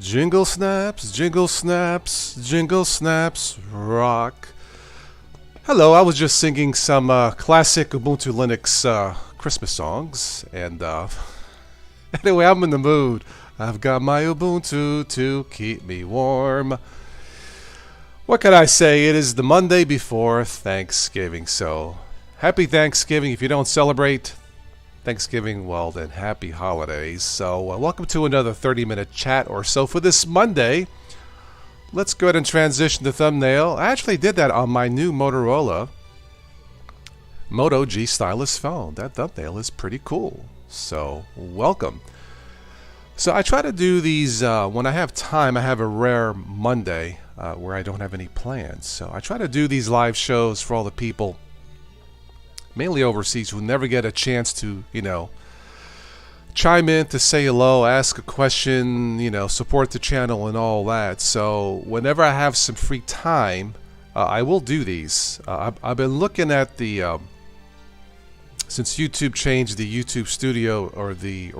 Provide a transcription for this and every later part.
Jingle snaps, jingle snaps, jingle snaps, rock. Hello, I was just singing some classic Ubuntu Linux Christmas songs, and anyway, I'm in the mood. I've got my Ubuntu to keep me warm. What can I say? It is the Monday before Thanksgiving, so happy Thanksgiving. If you don't celebrate Thanksgiving, well then happy holidays. So welcome to another 30-minute chat or so for this Monday. Let's go ahead and transition the thumbnail. I actually did that on my new Motorola Moto G stylus phone. That thumbnail is pretty cool. So welcome. So I try to do these when I have time. I have a rare Monday where I don't have any plans. So I try to do these live shows for all the people mainly overseas who never get a chance to, chime in to say hello, ask a question, support the channel and all that. So whenever I have some free time, I will do these. I've been looking at the since YouTube changed the YouTube Studio or the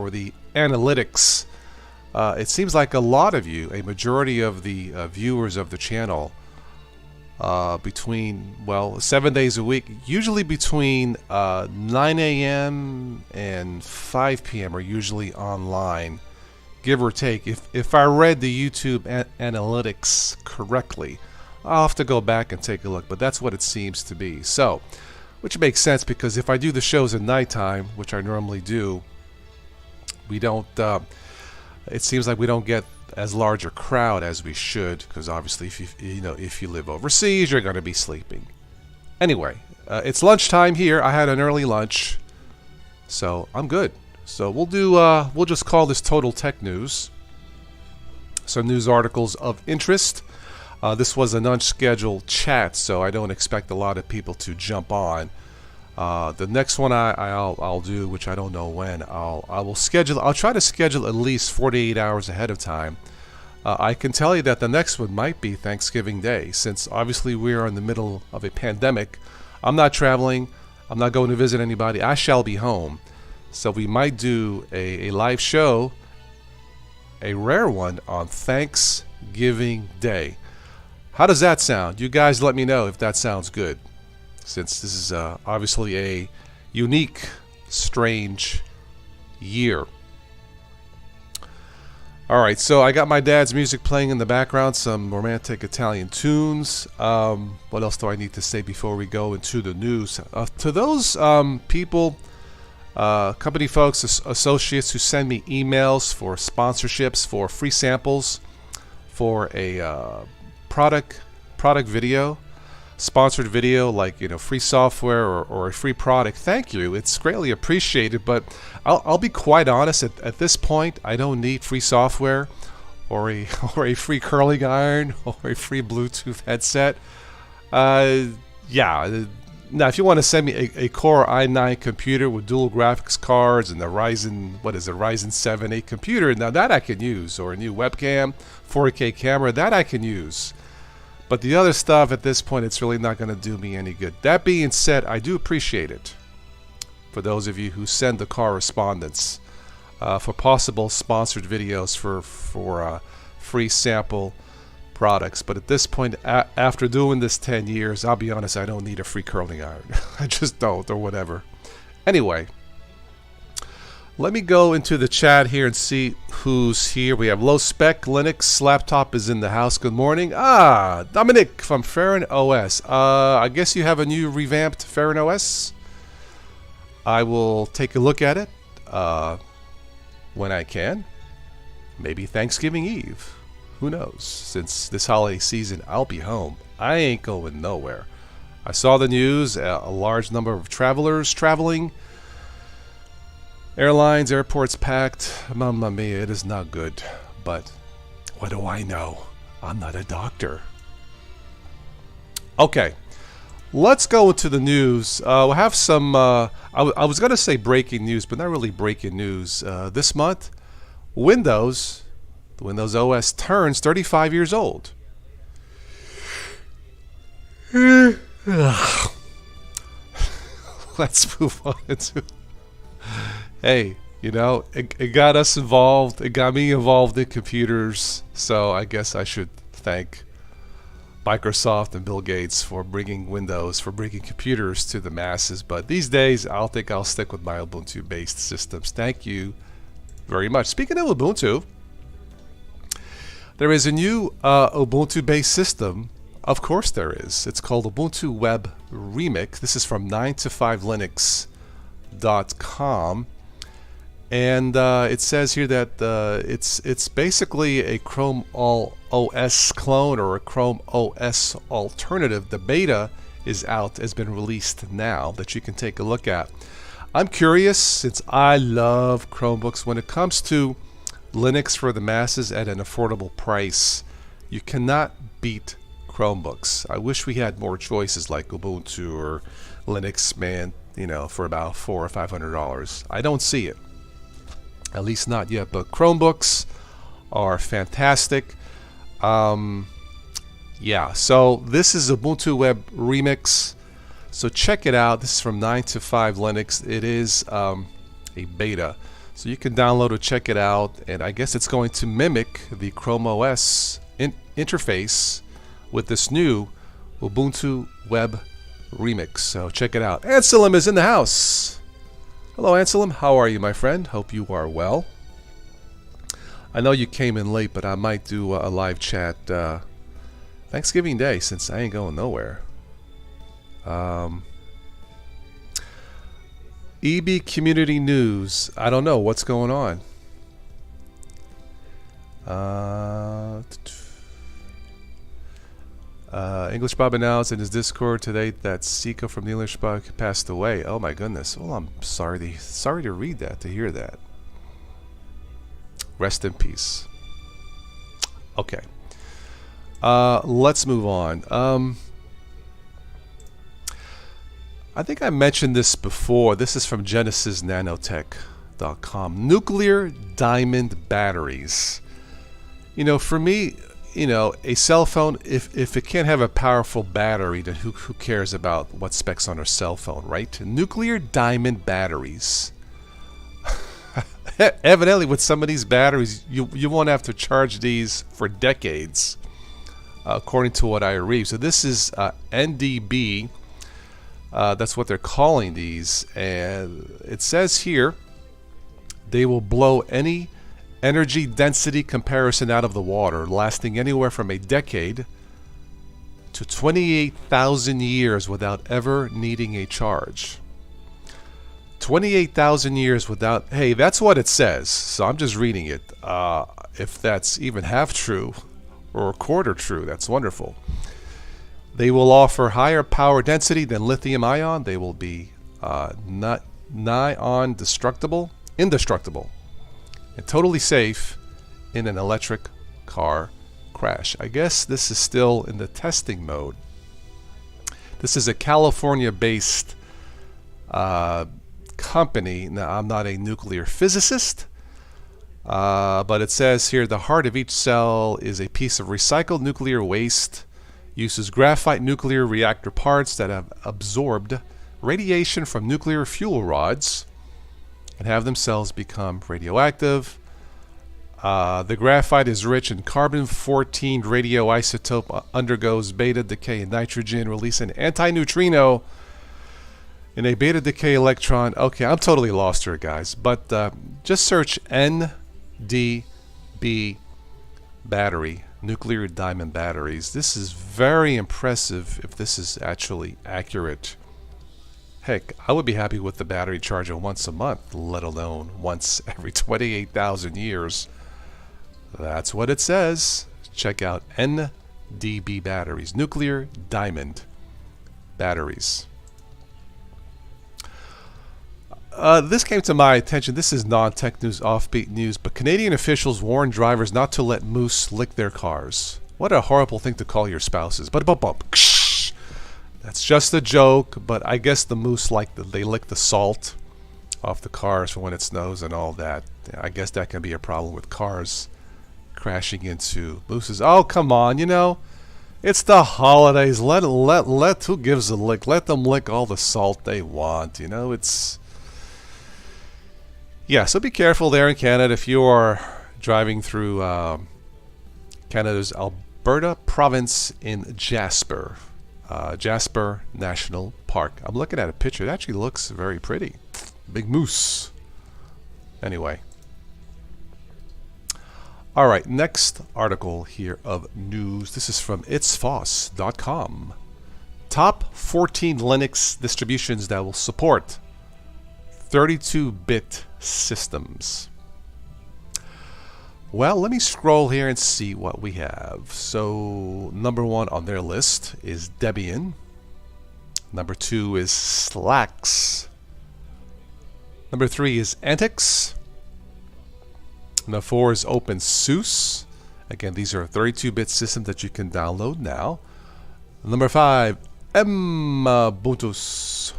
analytics. It seems like a lot of you, a majority of the viewers of the channel, between 7 days a week, usually between 9 a.m. and 5 p.m. are usually online, give or take. If I read the YouTube analytics correctly, I'll have to go back and take a look, but that's what it seems to be. So, which makes sense because if I do the shows at nighttime, which I normally do, we don't. It seems like we don't get as large a crowd as we should, because obviously if you live overseas, you're going to be sleeping. Anyway, it's lunchtime here. I had an early lunch, so I'm good. So we'll just call this Total Tech News. Some news articles of interest. This was an unscheduled chat, so I don't expect a lot of people to jump on. The next one I'll do, which I don't know when, I'll try to schedule at least 48 hours ahead of time. I can tell you that the next one might be Thanksgiving Day, since obviously we are in the middle of a pandemic. I'm not traveling. I'm not going to visit anybody. I shall be home. So we might do a live show, a rare one, on Thanksgiving Day. How does that sound? You guys let me know if that sounds good, since this is obviously a unique, strange year. Alright, so I got my dad's music playing in the background, some romantic Italian tunes. What else do I need to say before we go into the news? To those people, company folks, associates who send me emails for sponsorships, for free samples, for a product video, sponsored video, like free software or a free product, thank you, it's greatly appreciated. But I'll be quite honest, at this point I don't need free software or a free curling iron or a free Bluetooth headset. Yeah, now if you want to send me a Core i9 computer with dual graphics cards and the Ryzen 7 8 computer, now that I can use, or a new webcam, 4K camera, that I can use. But the other stuff, at this point, it's really not going to do me any good. That being said, I do appreciate it for those of you who send the correspondence for possible sponsored videos for free sample products. But at this point, after doing this 10 years, I'll be honest, I don't need a free curling iron. I just don't, or whatever. Anyway, let me go into the chat here and see who's here. We have Low Spec Linux laptop is in the house. Good morning. Dominic from Farron OS. I guess you have a new revamped Farron OS. I will take a look at it when I can. Maybe Thanksgiving Eve. Who knows? Since this holiday season, I'll be home. I ain't going nowhere. I saw the news. A large number of travelers traveling. Airlines, airports packed. Mamma mia, it is not good. But what do I know? I'm not a doctor. Okay, let's go into the news. We'll have some, I was going to say breaking news, but not really breaking news. This month, the Windows OS turns 35 years old. Let's move on into... Hey, You know, it got us involved. It got me involved in computers. So I guess I should thank Microsoft and Bill Gates for bringing Windows, for bringing computers to the masses. But these days, I'll stick with my Ubuntu-based systems. Thank you very much. Speaking of Ubuntu, there is a new Ubuntu-based system. Of course there is. It's called Ubuntu Web Remix. This is from 9to5linux.com. And it says here that it's basically a Chrome OS clone or a Chrome OS alternative. The beta is out, has been released now, that you can take a look at. I'm curious, since I love Chromebooks. When it comes to Linux for the masses at an affordable price, you cannot beat Chromebooks. I wish we had more choices like Ubuntu or Linux, man, you know, for about $400 or $500. I don't see it. At least not yet. But Chromebooks are fantastic. Yeah, so this is Ubuntu Web Remix. So check it out. This is from 9to5Linux. It is a beta. So you can download it, check it out. And I guess it's going to mimic the Chrome OS interface with this new Ubuntu Web Remix. So check it out. Anselm is in the house. Hello, Anselm. How are you, my friend? Hope you are well. I know you came in late, but I might do a live chat Thanksgiving Day, since I ain't going nowhere. EB Community News. I don't know what's going on. English Bob announced in his Discord today that Sika from the English Bob passed away. Oh my goodness. Well, I'm sorry to read that, to hear that. Rest in peace. Okay. Let's move on. I think I mentioned this before. This is from GenesisNanotech.com. Nuclear diamond batteries. You know, for me, you know, a cell phone, if it can't have a powerful battery, then who cares about what specs on a cell phone, right? Nuclear diamond batteries. Evidently, with some of these batteries, you won't have to charge these for decades, according to what I read. So this is NDB. That's what they're calling these. And it says here, they will blow any energy density comparison out of the water, lasting anywhere from a decade to 28,000 years without ever needing a charge. 28,000 years without... Hey, that's what it says, so I'm just reading it. If that's even half true or a quarter true, that's wonderful. They will offer higher power density than lithium ion. They will be indestructible, and totally safe in an electric car crash. I guess this is still in the testing mode. This is a California-based company. Now, I'm not a nuclear physicist, but it says here the heart of each cell is a piece of recycled nuclear waste. Uses graphite nuclear reactor parts that have absorbed radiation from nuclear fuel rods and have themselves become radioactive. The graphite is rich in carbon-14 radioisotope, undergoes beta decay in nitrogen, release an antineutrino in a beta decay electron. Okay, I'm totally lost here, guys. But just search NDB battery, nuclear diamond batteries. This is very impressive if this is actually accurate. Heck, I would be happy with the battery charger once a month, let alone once every 28,000 years. That's what it says. Check out NDB batteries, nuclear diamond batteries. This came to my attention. This is non-tech news, offbeat news, but Canadian officials warn drivers not to let moose lick their cars. What a horrible thing to call your spouses. But that's just a joke, but I guess the moose they lick the salt off the cars for when it snows and all that. I guess that can be a problem with cars crashing into mooses. Oh, come on, you know, it's the holidays. Let who gives a lick? Let them lick all the salt they want. You know, it's... Yeah, so be careful there in Canada if you are driving through Canada's Alberta province in Jasper. Jasper National Park. I'm looking at a picture. It actually looks very pretty. Big moose. Anyway. Alright, next article here of news. This is from itsfoss.com. Top 14 Linux distributions that will support 32-bit systems. Well, let me scroll here and see what we have. So, number 1 on their list is Debian. Number 2 is Slacks. Number 3 is Antix. Number 4 is OpenSUSE. Again, these are 32-bit systems that you can download now. Number 5, Ubuntu.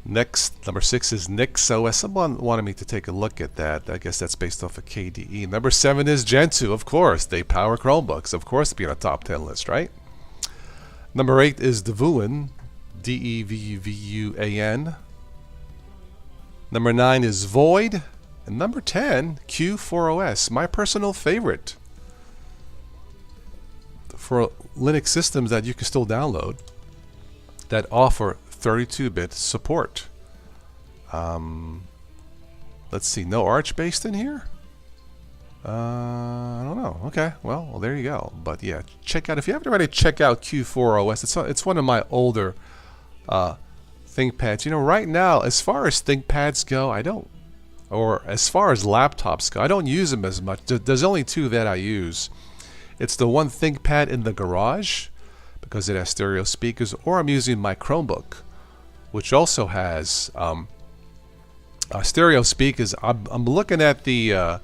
Next, number 6 is NixOS. Someone wanted me to take a look at that. I guess that's based off of KDE. Number 7 is Gentoo, of course. They power Chromebooks. Of course, be on a top 10 list, right? Number 8 is Devuan, Devuan. Number 9 is Void. And number 10, Q4OS, my personal favorite for Linux systems that you can still download that offer 32-bit support. Let's see, no Arch based in here? I don't know. Okay, well, there you go. But yeah, check out, if you haven't already, check out Q4OS. It's one of my older ThinkPads. You know, right now, as far as ThinkPads go, or as far as laptops go, I don't use them as much. There's only 2 that I use. It's the one ThinkPad in the garage, because it has stereo speakers, or I'm using my Chromebook, which also has stereo speakers. I'm looking at the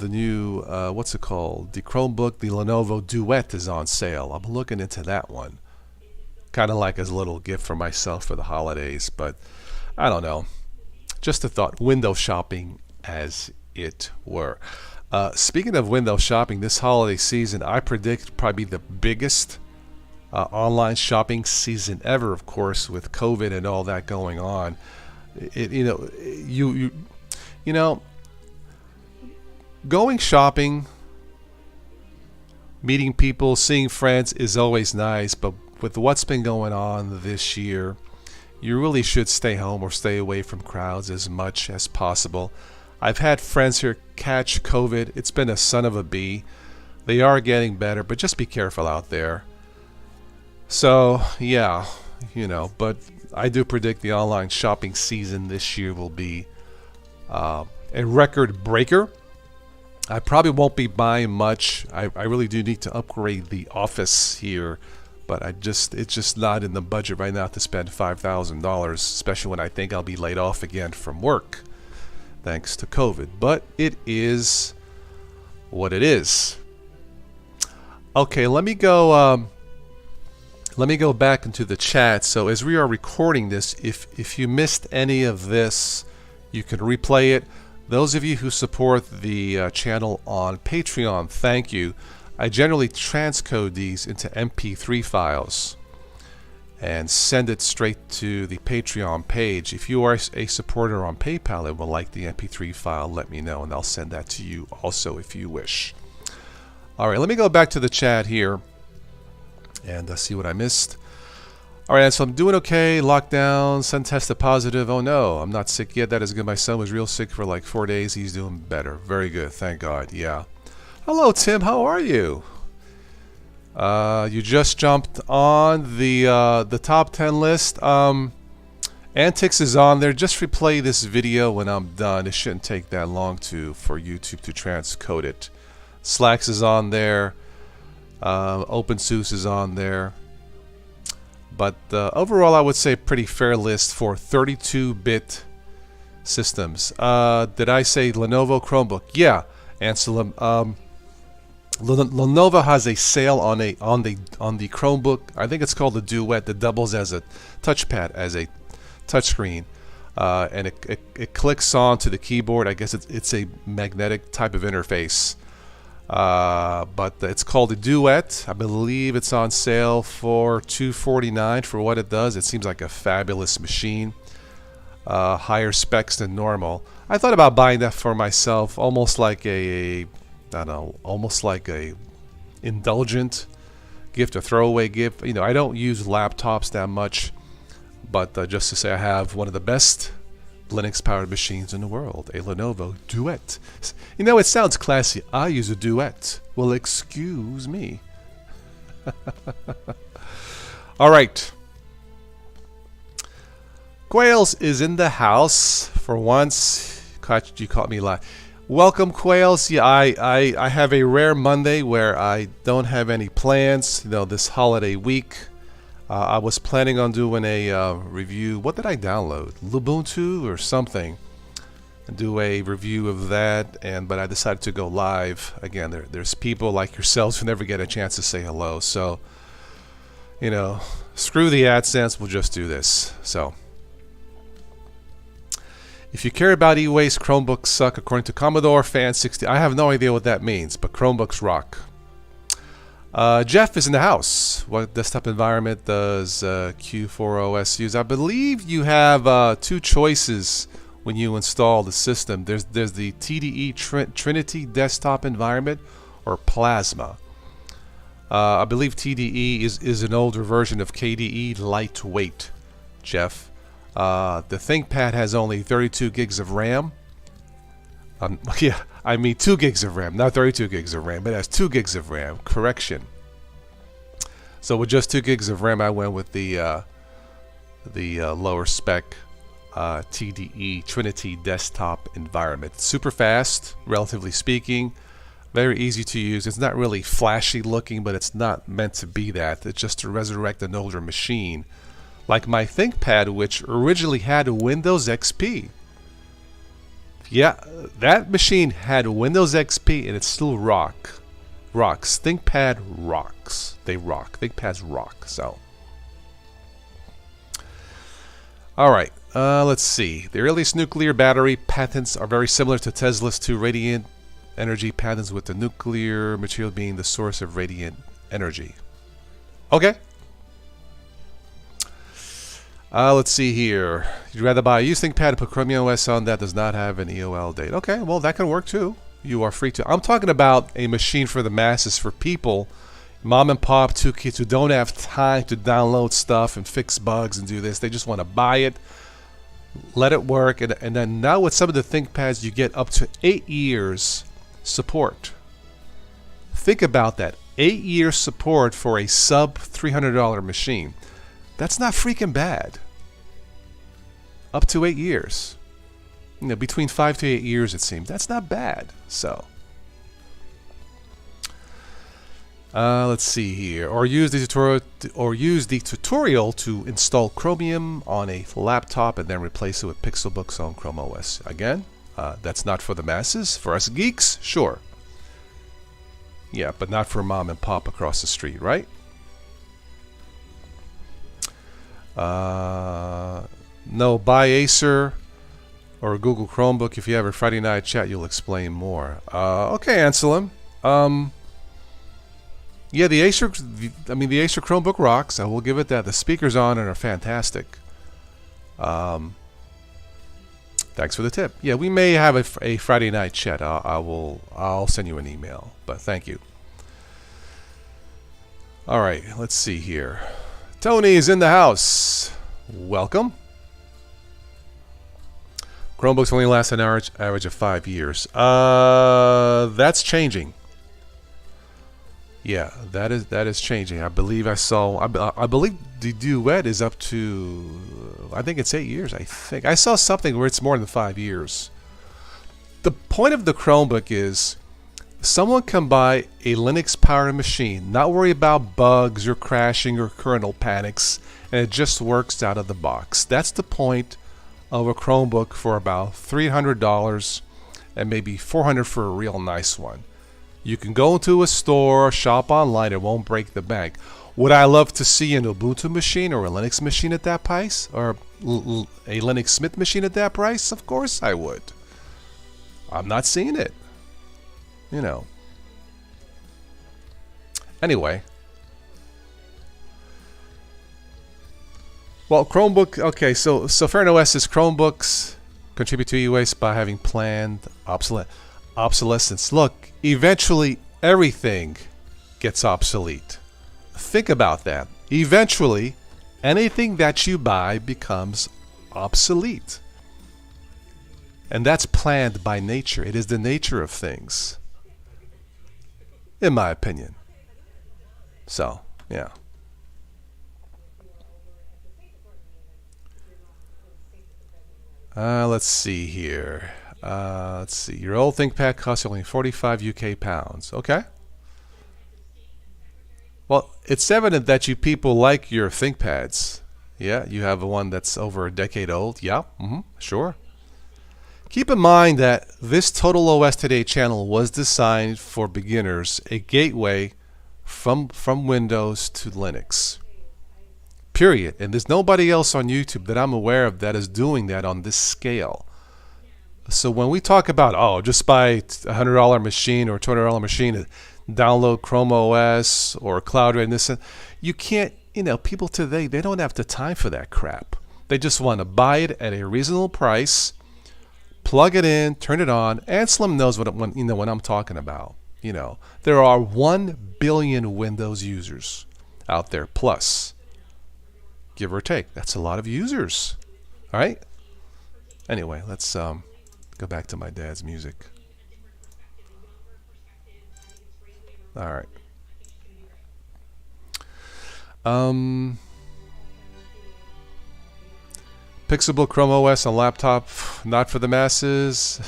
new, what's it called? The Chromebook, the Lenovo Duet is on sale. I'm looking into that one. Kind of like as a little gift for myself for the holidays, but I don't know. Just a thought, window shopping as it were. Speaking of window shopping, this holiday season, I predict probably the biggest online shopping season ever, of course, with COVID and all that going on. You know, going shopping, meeting people, seeing friends is always nice, but with what's been going on this year, you really should stay home or stay away from crowds as much as possible. I've had friends here catch COVID. It's been a son of a bee. They are getting better, but just be careful out there. So, yeah, you know, but I do predict the online shopping season this year will be a record breaker. I probably won't be buying much. I really do need to upgrade the office here, but it's just not in the budget right now to spend $5,000, especially when I think I'll be laid off again from work thanks to COVID. But it is what it is. Okay, let me go back into the chat. So as we are recording this, if you missed any of this, you can replay it. Those of you who support the channel on Patreon, thank you. I generally transcode these into MP3 files and send it straight to the Patreon page. If you are a supporter on PayPal and would like the MP3 file, let me know and I'll send that to you also if you wish. Alright, let me go back to the chat here and see what I missed. Alright, so I'm doing okay. Lockdown, son tested positive. Oh no, I'm not sick yet. That is good. My son was real sick for like 4 days. He's doing better. Very good, thank God. Yeah. Hello, Tim. How are you? You just jumped on the top 10 list. Antix is on there. Just replay this video when I'm done. It shouldn't take that long for YouTube to transcode it. Slacks is on there. OpenSUSE is on there. But overall, I would say pretty fair list for 32-bit systems. Did I say Lenovo Chromebook? Yeah, Anselm. Lenovo has a sale on the Chromebook. I think it's called the Duet that doubles as a touchpad, as a touchscreen, and it clicks onto the keyboard. I guess it's a magnetic type of interface. But it's called a Duet. I believe it's on sale for $249 for what it does. It seems like a fabulous machine. higher specs than normal. I thought about buying that for myself, almost like I don't know, almost like a indulgent gift, a throwaway gift. You know, I don't use laptops that much, but just to say I have one of the best Linux-powered machines in the world, a Lenovo Duet. You know, it sounds classy. I use a Duet. Well, excuse me. All right. Quails is in the house for once. You caught me live. Welcome, Quails. Yeah, I have a rare Monday where I don't have any plans. You know, this holiday week. I was planning on doing a review. What did I download? Ubuntu or something. And do a review of that. But I decided to go live. Again, there's people like yourselves who never get a chance to say hello. So, you know, screw the AdSense. We'll just do this. So, if you care about e-waste, Chromebooks suck according to Commodore Fan 60. I have no idea what that means, but Chromebooks rock. Jeff is in the house. What desktop environment does Q4OS use? I believe you have two choices when you install the system. There's the TDE Trinity desktop environment or Plasma. I believe TDE is an older version of KDE lightweight, Jeff. The ThinkPad has only 32 gigs of RAM. Yeah, I mean 2 gigs of RAM, not 32 gigs of RAM, but it has 2 gigs of RAM. Correction. So with just 2 gigs of RAM, I went with the lower spec TDE Trinity desktop environment. Super fast, relatively speaking. Very easy to use. It's not really flashy looking, but it's not meant to be that. It's just to resurrect an older machine. Like my ThinkPad, which originally had Windows XP. Yeah, that machine had Windows XP and it still rocks. ThinkPad rocks. They rock. ThinkPads rock. So, all right. Let's see. The earliest nuclear battery patents are very similar to Tesla's two radiant energy patents, with the nuclear material being the source of radiant energy. Okay. Let's see here. You'd rather buy a used ThinkPad and put Chromium OS on that does not have an EOL date. Okay, well, that can work too. You are free to. I'm talking about a machine for the masses, for people, mom and pop, 2 kids who don't have time to download stuff and fix bugs and do this. They just want to buy it, let it work, and then now with some of the ThinkPads, you get up to 8 years support. Think about that. 8 years support for a sub $300 machine. That's not freaking bad. Up to 8 years. You know, between 5 to 8 years, it seems. That's not bad. So, let's see here. Or use the tutorial to install Chromium on a laptop and then replace it with Pixelbook's on Chrome OS. Again, that's not for the masses. For us geeks, sure. Yeah, but not for mom and pop across the street, right? No, buy Acer or Google Chromebook. If you have a Friday night chat, you'll explain more. Okay, Anselm. Yeah, the Acer Chromebook rocks. I will give it that. The speakers on it are fantastic. Thanks for the tip. Yeah, we may have a Friday night chat. I'll send you an email. But thank you. All right, let's see here. Tony is in the house. Welcome. Chromebooks only last an average of 5 years. That's changing. Yeah, that is changing. I believe I believe the Duet is up to, I think it's 8 years. I saw something where it's more than 5 years. The point of the Chromebook is someone can buy a Linux-powered machine, not worry about bugs or crashing or kernel panics, and it just works out of the box. That's the point of a Chromebook for about $300 and maybe $400 for a real nice one. You can go into a store, shop online, it won't break the bank. Would I love to see an Ubuntu machine or a Linux machine at that price? Or a Linux Smith machine at that price? Of course I would. I'm not seeing it. You know. Anyway. Well, Chromebook. Okay, so Fair OS is Chromebooks contribute to e-waste by having planned obsolescence. Look, eventually everything gets obsolete. Think about that. Eventually, anything that you buy becomes obsolete. And that's planned by nature. It is the nature of things, in my opinion. So, yeah. Let's see here. Let's see. Your old ThinkPad costs only 45 UK pounds. Okay. Well, it's evident that you people like your ThinkPads. Yeah, you have one that's over a decade old. Yeah, sure. Keep in mind that this Total OS Today channel was designed for beginners, a gateway from Windows to Linux. Period. And there's nobody else on YouTube that I'm aware of that is doing that on this scale. So when we talk about, oh, just buy a $100 machine or $200 machine to download Chrome OS or Cloud Red and this, you can't, people today, they don't have the time for that crap. They just want to buy it at a reasonable price, plug it in, turn it on. Anselm knows what I'm talking about. There are 1 billion Windows users out there, plus, give or take. That's a lot of users. All right? Anyway, let's go back to my dad's music. All right. Pixelbook Chrome OS on laptop, not for the masses.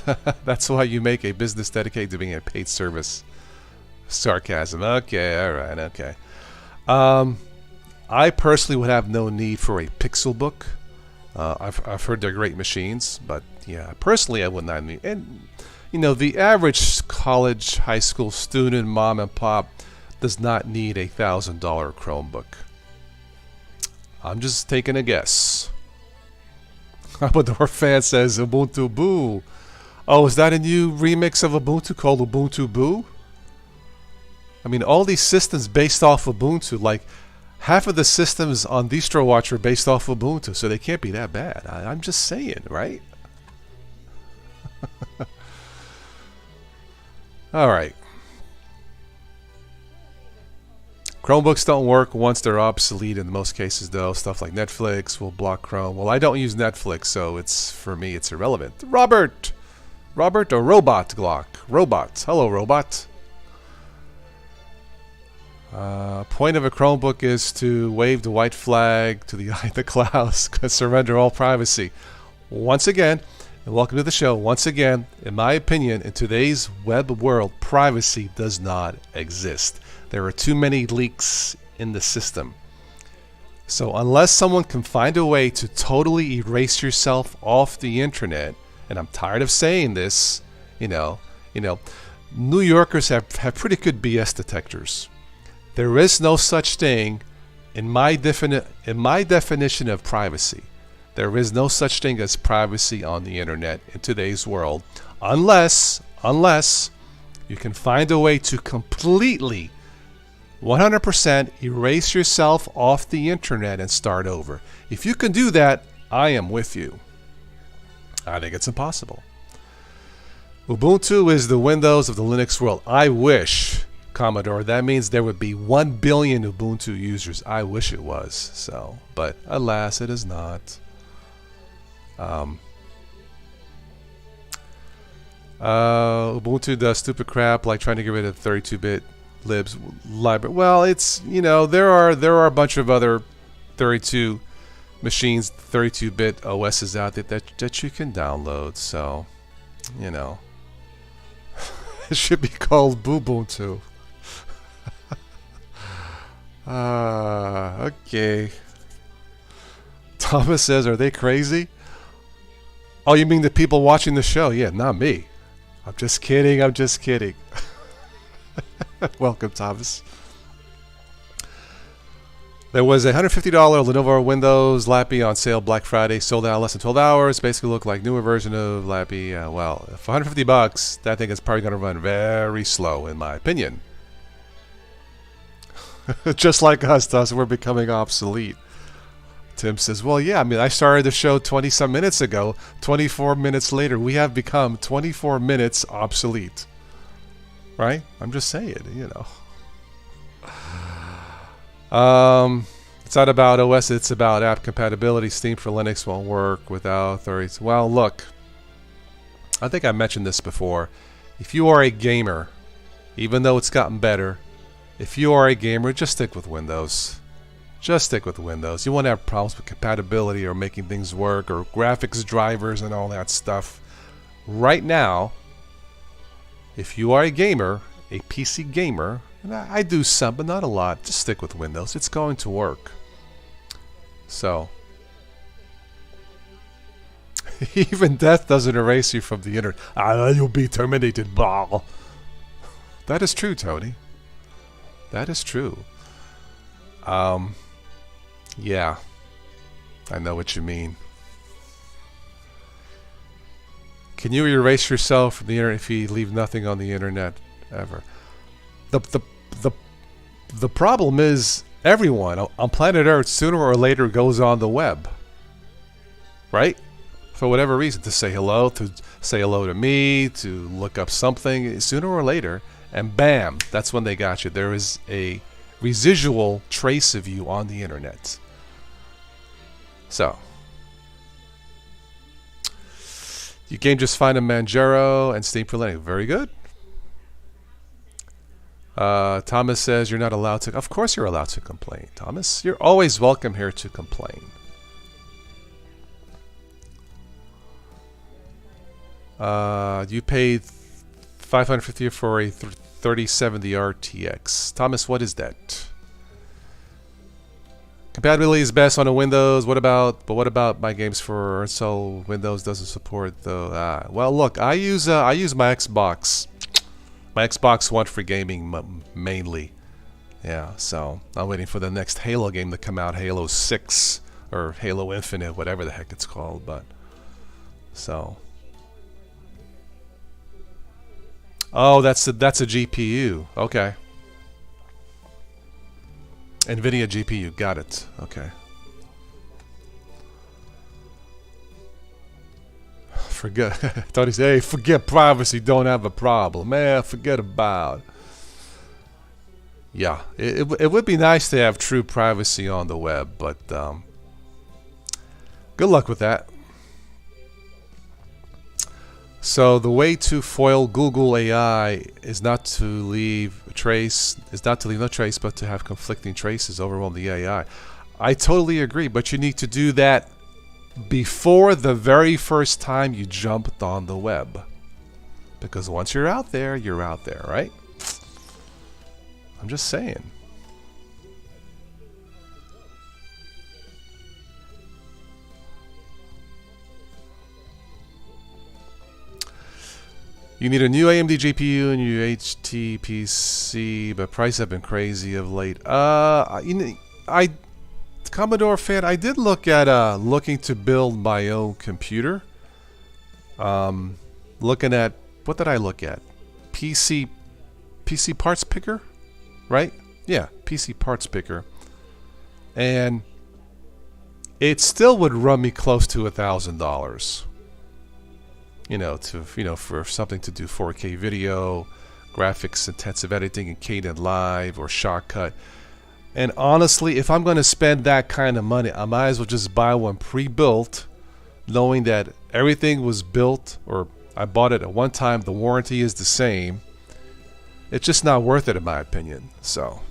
That's why you make a business dedicated to being a paid service. Sarcasm. Okay, all right, okay. I personally would have no need for a Pixelbook. I've heard they're great machines, but yeah, personally I would not need. And the average college, high school student, mom and pop, does not need a $1,000 Chromebook. I'm just taking a guess. Amador fan says Ubuntu Boo. Oh, is that a new remix of Ubuntu called Ubuntu Boo? I mean, all these systems based off Ubuntu, like half of the systems on DistroWatch are based off Ubuntu, so they can't be that bad. I'm just saying, right? All right. Chromebooks don't work once they're obsolete in most cases, though. Stuff like Netflix will block Chrome. Well, I don't use Netflix, so for me, it's irrelevant. Robert or Robot Glock? Robot. Hello, Robot. Point of a Chromebook is to wave the white flag to the clouds, surrender all privacy. Once again, and welcome to the show. Once again, in my opinion, in today's web world, privacy does not exist. There are too many leaks in the system. So unless someone can find a way to totally erase yourself off the internet, and I'm tired of saying this, New Yorkers have pretty good BS detectors. There is no such thing in my definition of privacy. There is no such thing as privacy on the internet in today's world, unless you can find a way to completely 100% erase yourself off the internet and start over. If you can do that, I am with you. I think it's impossible. Ubuntu is the Windows of the Linux world. I wish, Commodore, that means there would be 1 billion Ubuntu users. I wish it was so, but alas, it is not. Ubuntu does stupid crap like trying to get rid of 32-bit libs library. Well, it's there are a bunch of other 32 machines, 32-bit OSs out there that you can download. So, it should be called Ubuntu. Okay. Thomas says, "Are they crazy?" Oh, you mean the people watching the show? Yeah, not me. I'm just kidding. Welcome, Thomas. There was a $150 Lenovo Windows Lappy on sale Black Friday, sold out in less than 12 hours. Basically looked like newer version of Lappy. Well, for $150, that thing is probably going to run very slow, in my opinion. Just like us, we're becoming obsolete. Tim says, well, yeah, I mean, I started the show 20-some minutes ago. 24 minutes later, we have become 24 minutes obsolete. Right? I'm just saying, you know. It's not about OS, it's about app compatibility. Steam for Linux won't work without 30. Well, look, I think I mentioned this before. If you are a gamer, even though it's gotten better, if you are a gamer, just stick with Windows. Just stick with Windows. You won't have problems with compatibility or making things work or graphics drivers and all that stuff. Right now, if you are a gamer, a PC gamer, and I do some, but not a lot, just stick with Windows. It's going to work. So, even death doesn't erase you from the internet. You'll be terminated, ball. That is true, Tony. That is true. Yeah, I know what you mean. Can you erase yourself from the internet if you leave nothing on the internet ever? The problem is everyone on planet Earth sooner or later goes on the web, right? For whatever reason, to say hello to me, to look up something, sooner or later, and bam, that's when they got you. There is a residual trace of you on the internet. So, you game just fine in Manjaro and Steam for Linux. Very good. Thomas says you're not allowed to. Of course you're allowed to complain, Thomas. You're always welcome here to complain. You paid $550 for a 3070 RTX. Thomas, what is that? Compatibility is best on a Windows. What about my games for so Windows doesn't support though? Well, look, I use my Xbox. My Xbox One for gaming mainly. Yeah, so I'm waiting for the next Halo game to come out, Halo 6 or Halo Infinite, whatever the heck it's called. But so, oh, that's a GPU. Okay, NVIDIA GPU. Got it. Okay. Forget. Tony said, "Hey, forget privacy. Don't have a problem, man. Forget about." Yeah, it would be nice to have true privacy on the web, but good luck with that. So the way to foil Google AI is not to leave no trace, but to have conflicting traces overwhelm the AI. I totally agree, but you need to do that before the very first time you jumped on the web. Because once you're out there, right? I'm just saying. You need a new AMD GPU and your HTPC, but prices have been crazy of late. Commodore fan, I did look at looking to build my own computer. Looking at, what did I look at? PC parts picker, right? Yeah, PC parts picker. And it still would run me close to $1,000. For something to do 4K video, graphics intensive editing in Kdenlive Live or Shotcut. And honestly, if I'm going to spend that kind of money, I might as well just buy one pre-built, knowing that everything was built, or I bought it at one time, the warranty is the same. It's just not worth it in my opinion. So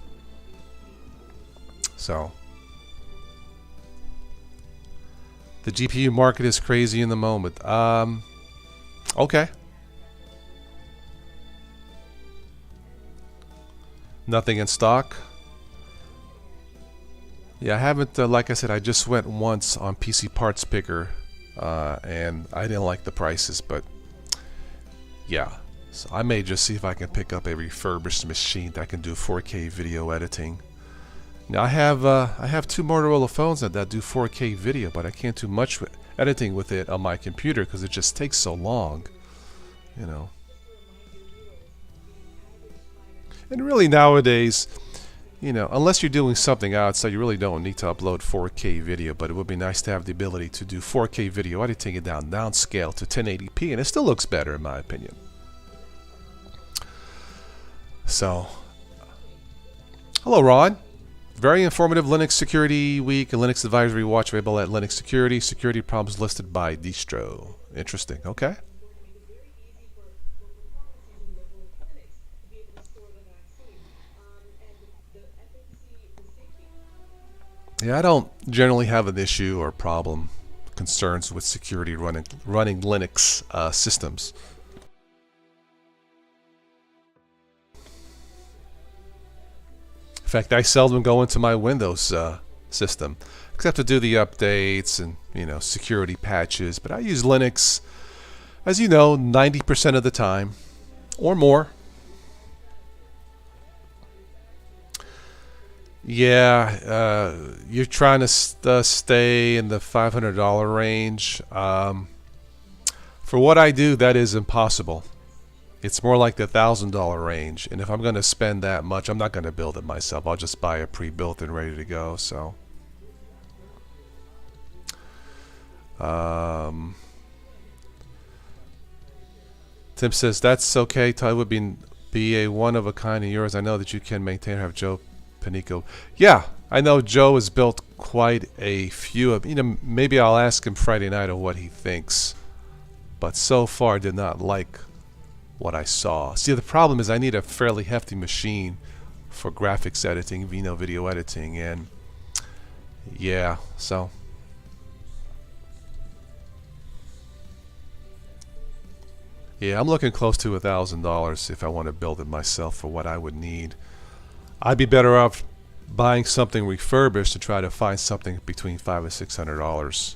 the GPU market is crazy in the moment. Okay. Nothing in stock. Yeah, I haven't, like I said, I just went once on PC Parts Picker, and I didn't like the prices, but yeah. So I may just see if I can pick up a refurbished machine that can do 4K video editing. Now I have two Motorola phones that do 4K video, but I can't do much editing with it on my computer because it just takes so long, you know. And really nowadays, you know, unless you're doing something outside, you really don't need to upload 4K video, but it would be nice to have the ability to do 4K video editing it downscale to 1080p, and it still looks better in my opinion. So, hello Ron. Very informative Linux Security Week and Linux Advisory Watch available at Linux Security. Security problems listed by distro. Interesting. Okay. Yeah, I don't generally have an issue or problem, concerns with security running Linux systems. In fact, I seldom go into my Windows system, except to do the updates and, you know, security patches. But I use Linux, as you know, 90% of the time, or more. Yeah, you're trying to stay in the $500 range. For what I do, that is impossible. It's more like the $1,000 range, and if I'm going to spend that much, I'm not going to build it myself. I'll just buy a pre-built and ready to go. So, Tim says that's okay. Ty would be a one of a kind of yours. I know that you can maintain or have Joe Panico. Yeah, I know Joe has built quite a few of. You know, maybe I'll ask him Friday night on what he thinks, but so far did not like what I saw. See, the problem is I need a fairly hefty machine for graphics editing, video editing, and yeah, so yeah, I'm looking close to $1,000 if I want to build it myself for what I would need. I'd be better off buying something refurbished to try to find something between $500 and $600,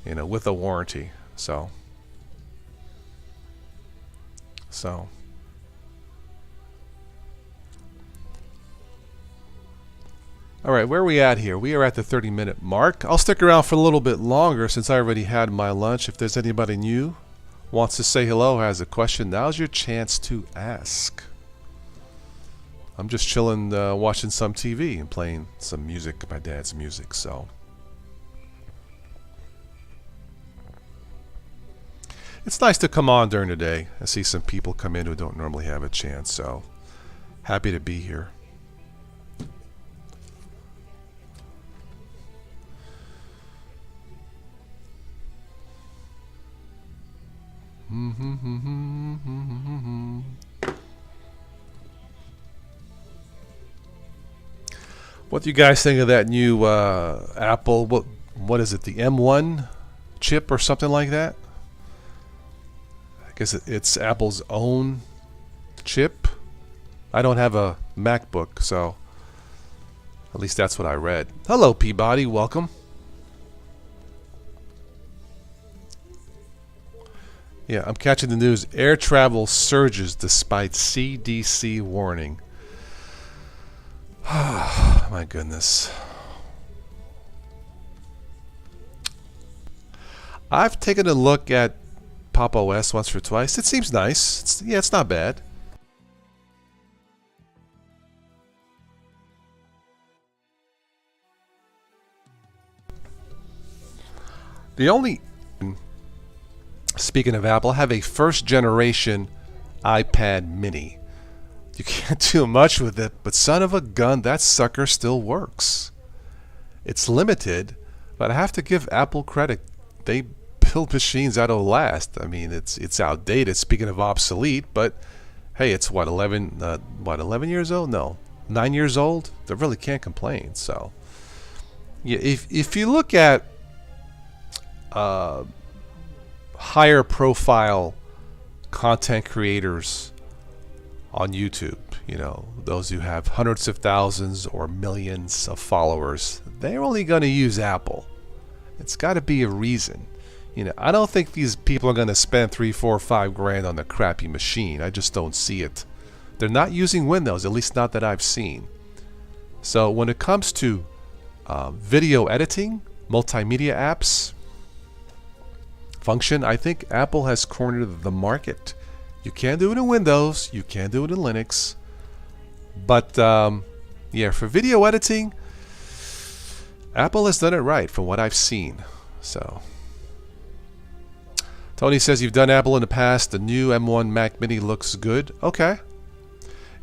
you know, with a warranty. So all right, where are we at here? We are at the 30-minute mark. I'll stick around for a little bit longer since I already had my lunch. If there's anybody new wants to say hello, has a question, now's your chance to ask. I'm just chilling, watching some TV and playing some music, my dad's music, so. It's nice to come on during the day and see some people come in who don't normally have a chance, so happy to be here. What do you guys think of that new Apple, what is it, the M1 chip or something like that? I guess it's Apple's own chip. I don't have a MacBook, so at least that's what I read. Hello, Peabody. Welcome. Yeah, I'm catching the news. Air travel surges despite CDC warning. My goodness. I've taken a look at Pop OS once or twice. It seems nice. It's not bad. The only, speaking of Apple, I have a first generation iPad mini. You can't do much with it, but son of a gun, that sucker still works. It's limited, but I have to give Apple credit. They build machines that'll last. I mean, it's outdated, speaking of obsolete, but hey, it's what, 11 years old? No, 9 years old? They really can't complain. So yeah, if you look at higher profile content creators on YouTube, you know, those who have hundreds of thousands or millions of followers, they're only going to use Apple. It's got to be a reason. You know, I don't think these people are going to spend $3, $4, $5 grand on a crappy machine. I just don't see it. They're not using Windows, at least not that I've seen. So when it comes to video editing, multimedia apps, function, I think Apple has cornered the market. You can't do it in Windows, you can't do it in Linux, but you yeah, for video editing, Apple has done it right from what I've seen. So, Tony says you've done Apple in the past. The new M1 Mac Mini looks good. Okay.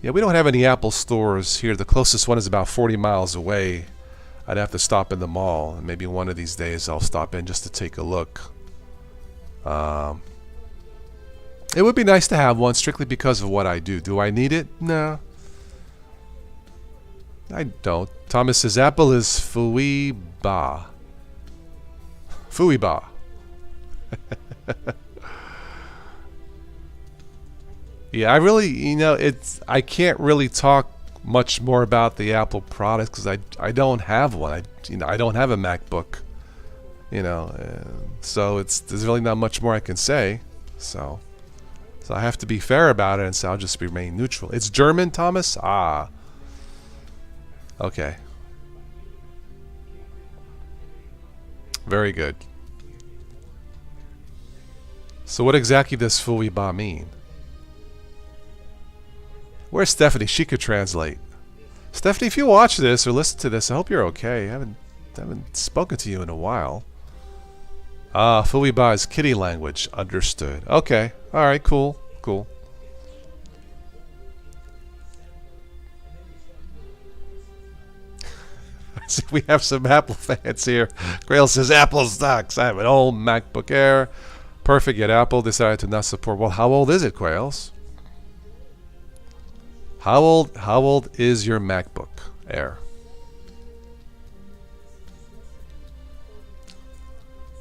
Yeah, we don't have any Apple stores here. The closest one is about 40 miles away. I'd have to stop in the mall. Maybe one of these days I'll stop in just to take a look. It would be nice to have one strictly because of what I do. Do I need it? No. I don't. Thomas says Apple is Fooey Ba. Fooey Ba. Yeah, I really, I can't really talk much more about the Apple products because I don't have one. I don't have a MacBook. So there's really not much more I can say. So I have to be fair about it, and so I'll just remain neutral. It's German, Thomas? Ah. Okay. Very good. So what exactly does Fooey Ba mean? Where's Stephanie? She could translate. Stephanie, if you watch this or listen to this, I hope you're okay. I haven't spoken to you in a while. Fooey Ba is kitty language. Understood. Okay. Alright, cool. Cool. See, we have some Apple fans here. Grail says, Apple sucks. I have an old MacBook Air. Perfect, yet Apple decided to not support. Well, how old is it, Quails? How old is your MacBook Air?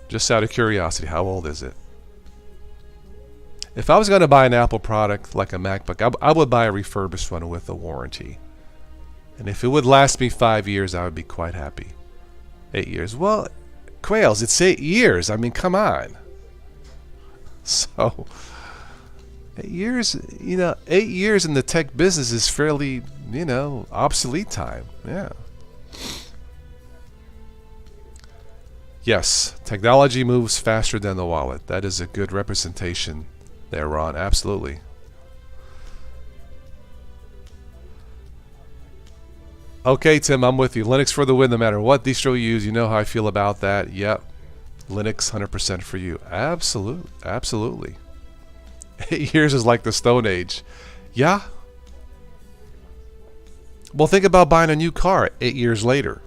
Just out of curiosity, how old is it? If I was going to buy an Apple product like a MacBook, I would buy a refurbished one with a warranty. And if it would last me 5 years, I would be quite happy. 8 years. Well, Quails, it's 8 years. I mean, come on. So, 8 years, 8 years in the tech business is fairly, obsolete time. Yeah. Yes, technology moves faster than the wallet. That is a good representation there, Ron. Absolutely. Okay, Tim, I'm with you. Linux for the win, no matter what distro you use. You know how I feel about that. Yep. Linux 100% for you. Absolutely. Absolutely. 8 years is like the Stone Age. Yeah. Well, think about buying a new car 8 years later.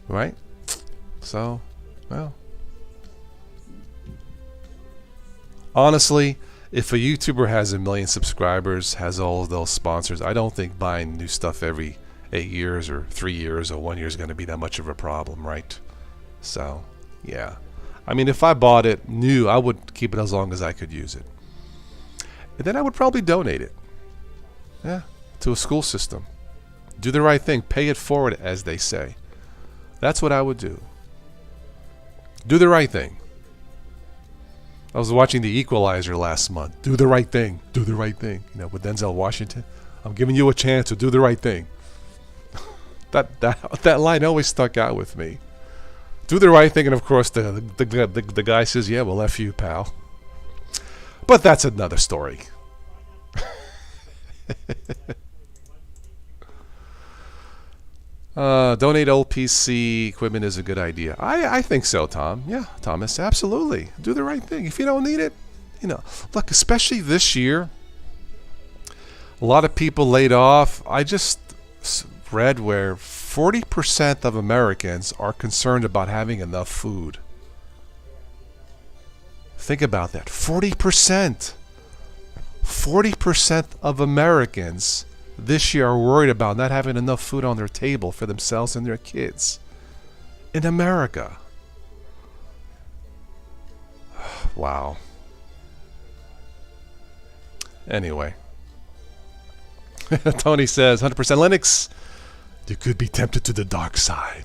Right? So, well. Honestly, if a YouTuber has 1 million subscribers, has all of those sponsors, I don't think buying new stuff every 8 years or 3 years or 1 year is going to be that much of a problem, right? So, yeah. I mean, if I bought it new, I would keep it as long as I could use it. And then I would probably donate it. Yeah, to a school system. Do the right thing. Pay it forward, as they say. That's what I would do. Do the right thing. I was watching The Equalizer last month. Do the right thing. Do the right thing. With Denzel Washington. I'm giving you a chance to do the right thing. That line always stuck out with me. Do the right thing, and of course the guy says, "Yeah, well, F you, pal." But that's another story. Donate old PC equipment is a good idea. I think so, Tom. Yeah, Thomas, absolutely. Do the right thing. If you don't need it, look, especially this year, a lot of people laid off. I just read where 40% of Americans are concerned about having enough food. Think about that. 40%. 40% of Americans this year are worried about not having enough food on their table for themselves and their kids. In America. Wow. Anyway. Tony says, 100% Linux. You could be tempted to the dark side.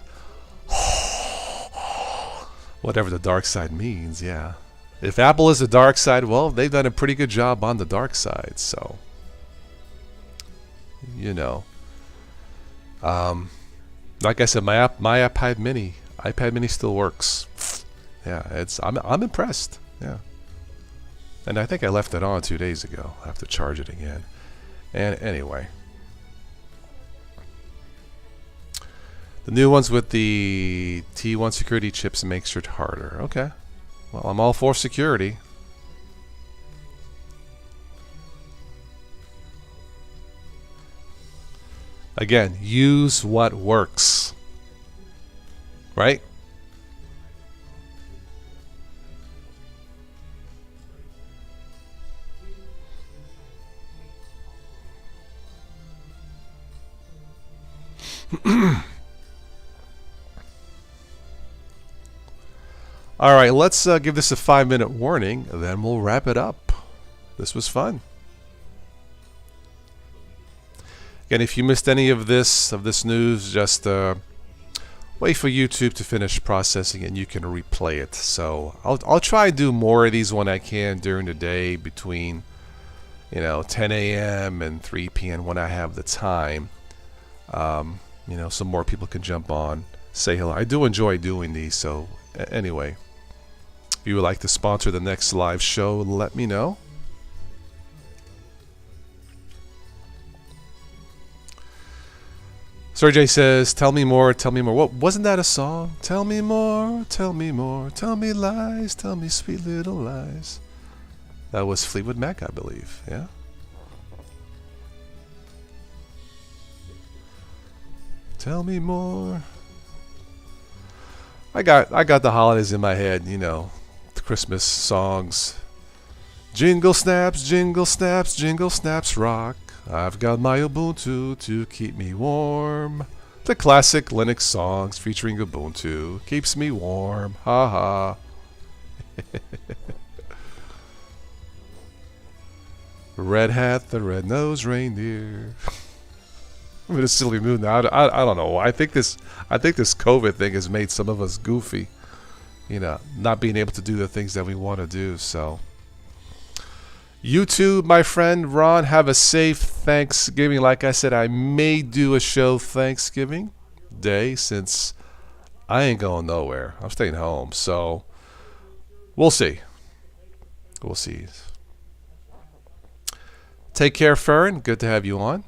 Whatever the dark side means, yeah. If Apple is the dark side, well, they've done a pretty good job on the dark side, so. Like I said, my iPad Mini still works. Yeah, I'm impressed. Yeah. And I think I left it on 2 days ago. I have to charge it again. And anyway. The new ones with the T1 security chips makes it harder. Okay. Well, I'm all for security. Again, use what works. Right? All right, let's give this a 5-minute warning, and then we'll wrap it up. This was fun. Again, if you missed any of this news, just wait for YouTube to finish processing, and you can replay it. So I'll try to do more of these when I can during the day between 10 a.m. and 3 p.m. when I have the time. So more people can jump on, say hello. I do enjoy doing these. So anyway, if you would like to sponsor the next live show, let me know. Sergey says, tell me more, tell me more. What, wasn't that a song? Tell me more, tell me more, tell me lies, tell me sweet little lies. That was Fleetwood Mac, I believe. Yeah. Tell me more. I got the holidays in my head, the Christmas songs. Jingle snaps, jingle snaps, jingle snaps rock. I've got my Ubuntu to keep me warm. The classic Linux songs featuring Ubuntu keeps me warm. Ha ha. Red Hat, the red-nosed reindeer. I'm in a silly mood now. I don't know. I think this COVID thing has made some of us goofy. Not being able to do the things that we want to do. So, YouTube, my friend Ron, have a safe Thanksgiving. Like I said, I may do a show Thanksgiving Day since I ain't going nowhere. I'm staying home. So, we'll see. We'll see. Take care, Fern. Good to have you on.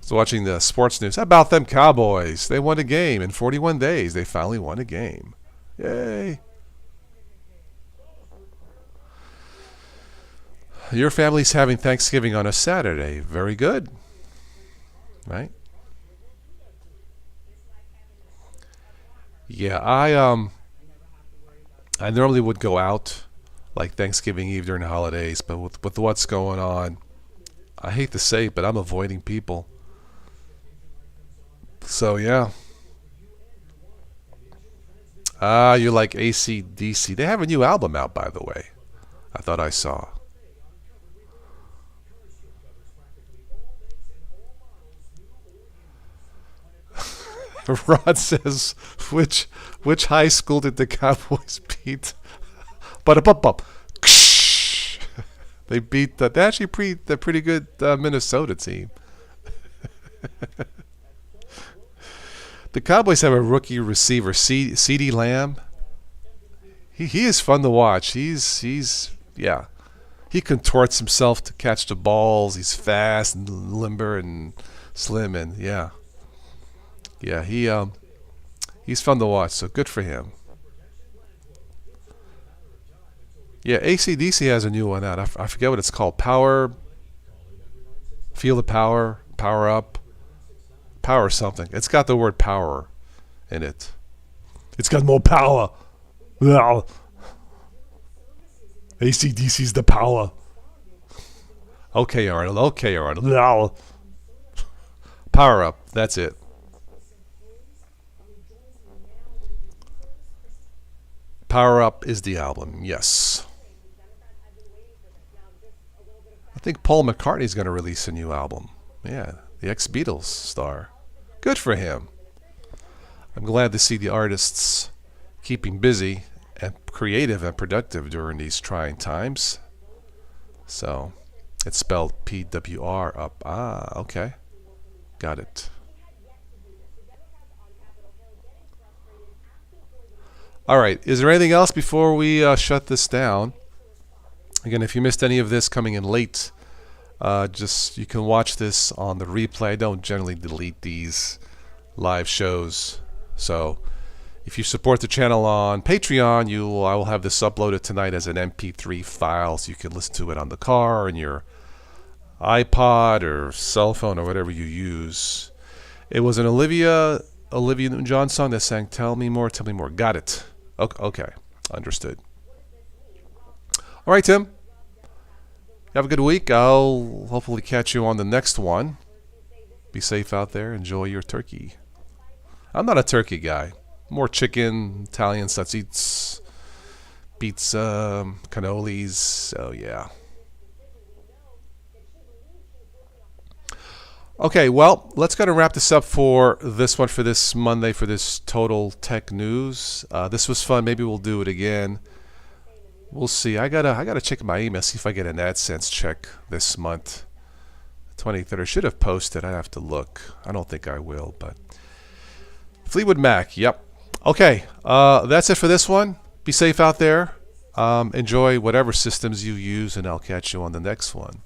So watching the sports news. How about them Cowboys? They won a game in 41 days. They finally won a game. Yay. Your family's having Thanksgiving on a Saturday. Very good. Right? Yeah, I normally would go out like Thanksgiving Eve during the holidays, but with what's going on, I hate to say it, but I'm avoiding people. So, yeah. You like AC/DC. They have a new album out, by the way. I thought I saw. Rod says, which high school did the Cowboys beat? But they beat the pretty good Minnesota team. The Cowboys have a rookie receiver, CeeDee Lamb. He is fun to watch. He's he contorts himself to catch the balls. He's fast and limber and slim, and he's fun to watch. So good for him. Yeah, AC/DC has a new one out. I forget what it's called. Feel the Power, Power Up. Power something. It's got the word power in it. It's got more power. AC/DC's the power. Okay, Arnold. Okay, Arnold. Power Up. That's it. Power Up is the album. Yes. I think Paul McCartney's going to release a new album. Yeah. The ex-Beatles star. Good for him. I'm glad to see the artists keeping busy and creative and productive during these trying times. So, it's spelled PWR up. Ah, okay. Got it. All right. Is there anything else before we shut this down? Again, if you missed any of this coming in late, Just you can watch this on the replay. I don't generally delete these live shows. So if you support the channel on Patreon, I will have this uploaded tonight as an MP3 file, so you can listen to it on the car, and your iPod or cell phone or whatever you use. It was an Olivia Newton-John song that sang "Tell Me More, Tell Me More." Got it. Okay, understood. All right, Tim. Have a good week. I'll hopefully catch you on the next one. Be safe out there. Enjoy your turkey. I'm not a turkey guy. More chicken, Italian salsicce, pizza, cannolis. So yeah. Okay, well, let's go and wrap this up for this one, for this Monday, for this Total Tech News. This was fun. Maybe we'll do it again. We'll see. I gotta check my email, see if I get an AdSense check this month. 23rd. I should have posted. I have to look. I don't think I will, but Fleetwood Mac. Yep. Okay. That's it for this one. Be safe out there. Enjoy whatever systems you use, and I'll catch you on the next one.